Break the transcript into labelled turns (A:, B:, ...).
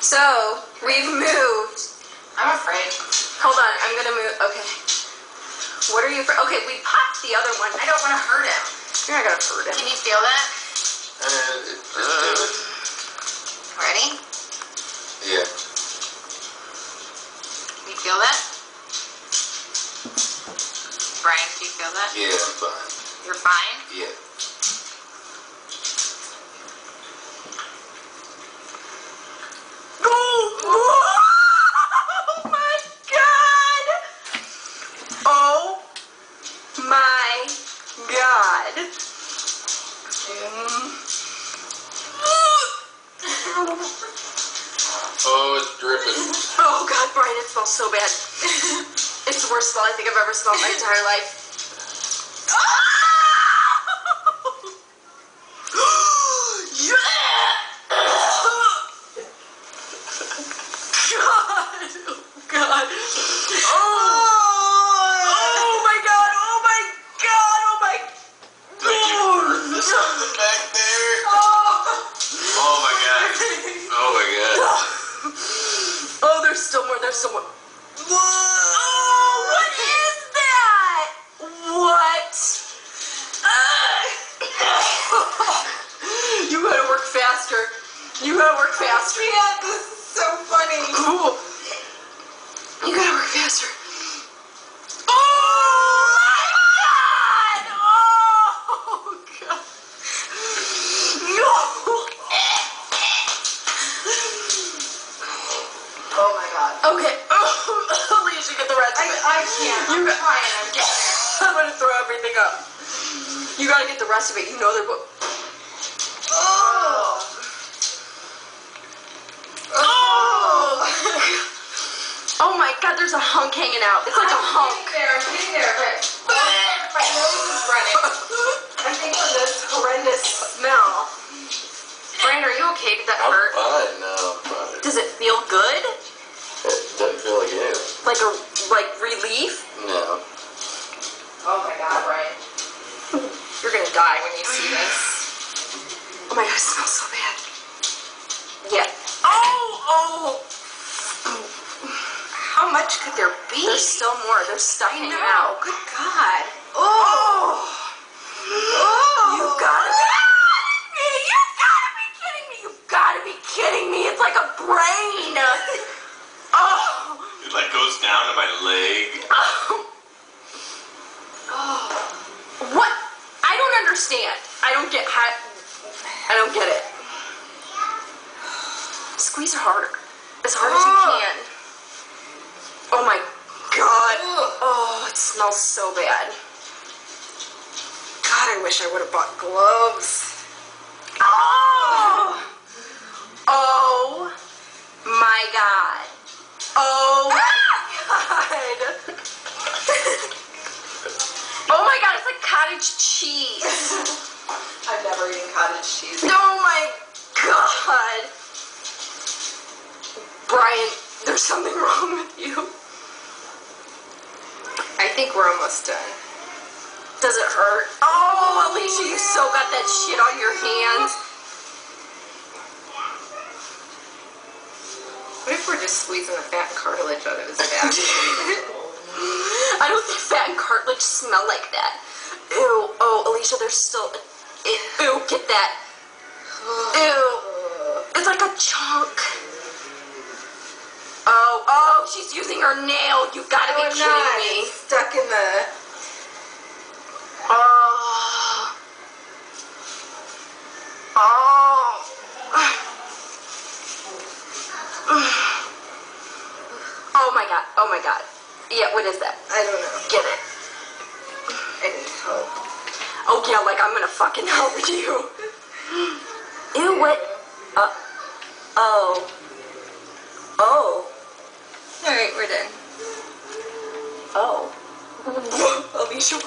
A: So, we've moved.
B: I'm afraid.
A: Hold on, I'm gonna move. Okay. What are you afraid? Okay, we popped the other one.
B: I don't want to hurt him.
A: You're not gonna hurt him.
B: Can you feel that?
C: Just do it.
B: Ready?
C: Yeah.
B: You feel that? Brian, do you feel that?
C: Yeah, I'm fine.
B: You're fine?
C: Yeah.
A: Oh my god! Oh my god.
C: Oh, it's dripping.
A: Oh god, Brian, it smells so bad. It's the worst smell I think I've ever smelled in my entire life. God. Oh my god, oh my god, oh my god.
C: There's something back there.
A: Oh.
C: Oh my god. Oh my god.
A: Oh, there's still more, there's still more. Whoa! Oh, what is that? What? You gotta work faster. You gotta work faster.
B: Yeah, this is so funny.
A: Cool. You gotta work faster. Oh my god! Oh god! No!
B: Oh my god.
A: Okay. Oh, Alicia, get the rest of it.
B: I can't. I'm trying. I'm getting there.
A: I'm gonna throw everything up. You gotta get the rest of it. You know they're both.
B: Oh.
A: Oh my god, there's a hunk hanging out. It's like a hunk.
B: I'm getting there, but my nose is running.
A: I think for this horrendous smell. Brian, are you okay? Did that
C: I'm
A: hurt?
C: fine now. I'm fine.
A: Does it feel good?
C: It doesn't feel like anything.
A: Like relief?
C: No.
B: Oh my god, Brian.
A: You're gonna die when you see this. Oh my god, it smells so bad. Yeah. Oh!
B: How much could there be?
A: There's still more. There's stuff hanging
B: No,
A: out.
B: good god.
A: Oh! You gotta be kidding me! You gotta be kidding me! It's like a brain! Oh!
C: It like goes down to my leg.
A: Oh. What? I don't understand. I don't get it. Squeeze harder. As hard as you can. Oh my god. Oh, it smells so bad. God, I wish I would have bought gloves. Oh! Oh my god. Oh god. Oh my god, it's like cottage cheese.
B: I've never eaten cottage cheese.
A: Oh my god. Brian, there's something wrong with you.
B: I think we're almost done.
A: Does it hurt? Oh, Alicia, you so got that shit on your hands.
B: What if we're just squeezing the fat cartilage out of his back?
A: I don't think fat and cartilage smell like that. Ew. Oh, Alicia, there's still... Ew, get that. Ew. It's like a chunk. Oh, she's using her nail. You gotta be kidding me.
B: It's stuck in the...
A: Oh. Oh my god. Oh my god. Yeah, what is that?
B: I don't know.
A: Get it.
B: I need help.
A: Oh yeah, like I'm gonna fucking help you. Ew, what? Oh. Oh.
B: Alright, we're done.
A: Oh. Alicia,